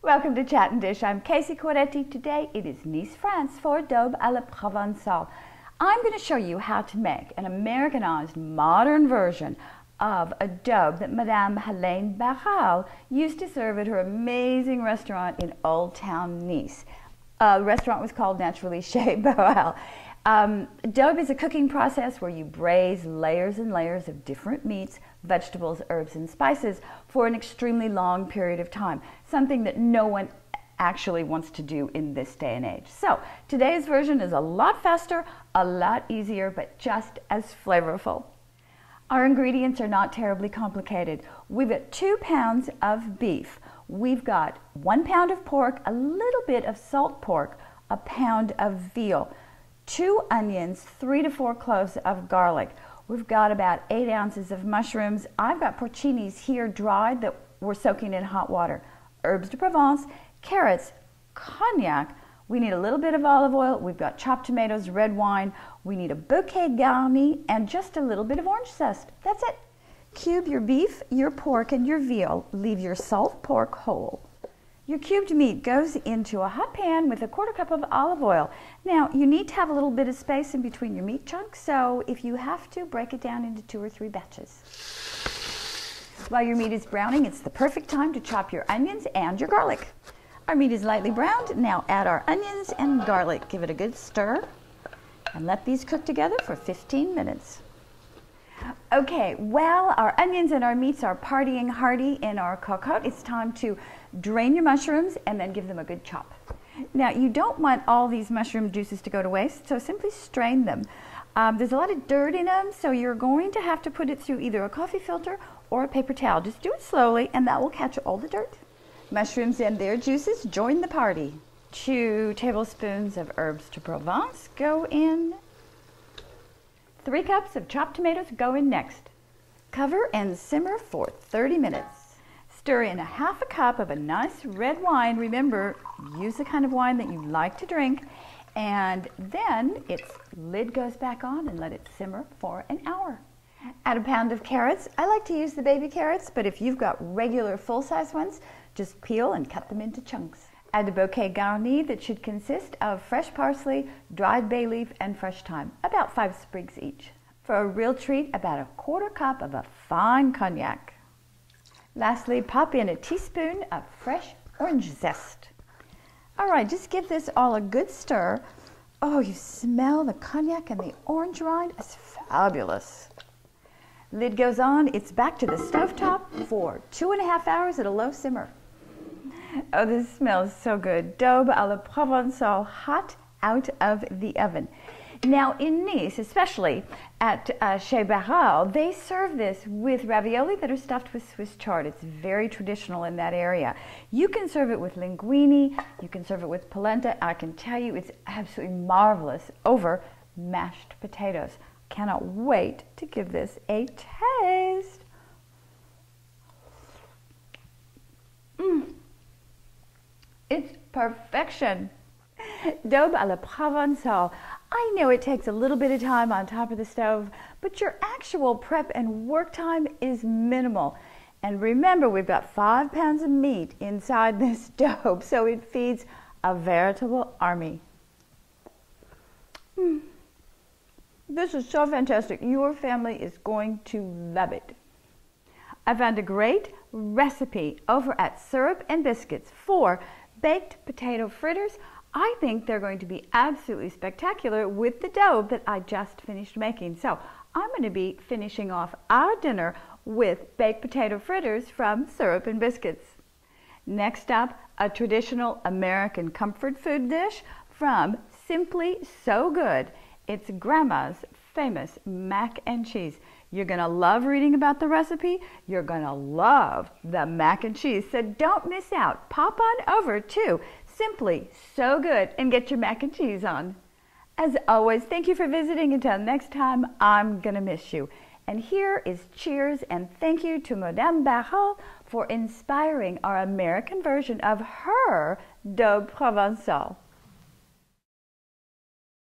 Welcome to Chat and Dish. I'm Casey Coretti. Today it is Nice, France for Daube Provencal. I'm going to show you how to make an Americanized modern version of a daube that Madame Helene Barral used to serve at her amazing restaurant in Old Town Nice. The restaurant was called naturally Chez Barral. Daube is a cooking process where you braise layers and layers of different meats, vegetables, herbs, and spices for an extremely long period of time, something that no one actually wants to do in this day and age. So today's version is a lot faster, a lot easier, but just as flavorful. Our ingredients are not terribly complicated. We've got 2 pounds of beef. We've got 1 pound of pork, a little bit of salt pork, a pound of veal, 2 onions, 3 to 4 cloves of garlic. We've got about 8 ounces of mushrooms. I've got porcinis here dried that we're soaking in hot water. Herbs de Provence, carrots, cognac. We need a little bit of olive oil. We've got chopped tomatoes, red wine. We need a bouquet garni and just a little bit of orange zest. That's it. Cube your beef, your pork, and your veal. Leave your salt pork whole. Your cubed meat goes into a hot pan with a 1/4 cup of olive oil. Now, you need to have a little bit of space in between your meat chunks, so if you have to, break it down into 2 or 3 batches. While your meat is browning, it's the perfect time to chop your onions and your garlic. Our meat is lightly browned. Now add our onions and garlic. Give it a good stir and let these cook together for 15 minutes. Okay, while our onions and our meats are partying hardy in our cocotte, it's time to drain your mushrooms and then give them a good chop. Now, you don't want all these mushroom juices to go to waste, so simply strain them. There's a lot of dirt in them, so you're going to have to put it through either a coffee filter or a paper towel. Just do it slowly and that will catch all the dirt. Mushrooms and their juices join the party. 2 tablespoons of herbs de Provence go in. 3 cups of chopped tomatoes go in next. Cover and simmer for 30 minutes. Stir in 1/2 cup of a nice red wine. Remember, use the kind of wine that you like to drink. And then its lid goes back on and let it simmer for an hour. Add a pound of carrots. I like to use the baby carrots, but if you've got regular full-size ones, just peel and cut them into chunks. Add a bouquet garni that should consist of fresh parsley, dried bay leaf, and fresh thyme, about 5 sprigs each. For a real treat, about a 1/4 cup of a fine cognac. Lastly, pop in a teaspoon of fresh orange zest. All right, just give this all a good stir. Oh, you smell the cognac and the orange rind? It's fabulous. Lid goes on, it's back to the stovetop for 2.5 hours at a low simmer. Oh, this smells so good. Daube à la Provencal, hot out of the oven. Now in Nice, especially at Chez Barral, they serve this with ravioli that are stuffed with Swiss chard. It's very traditional in that area. You can serve it with linguine, you can serve it with polenta. I can tell you it's absolutely marvelous over mashed potatoes. Cannot wait to give this a taste. It's perfection. Daube à la Provencal. I know it takes a little bit of time on top of the stove, but your actual prep and work time is minimal. And remember, we've got 5 pounds of meat inside this daube, so it feeds a veritable army. This is so fantastic. Your family is going to love it. I found a great recipe over at Syrup and Biscuits for baked potato fritters. I think they're going to be absolutely spectacular with the daube that I just finished making. So I'm going to be finishing off our dinner with baked potato fritters from Syrup and Biscuits. Next up, a traditional American comfort food dish from Simply So Good. It's Grandma's famous mac and cheese. You're going to love reading about the recipe. You're going to love the mac and cheese. So don't miss out. Pop on over to Simply So Good and get your mac and cheese on. As always, thank you for visiting. Until next time, I'm going to miss you. And here is cheers and thank you to Madame Barral for inspiring our American version of her Daube Provencal.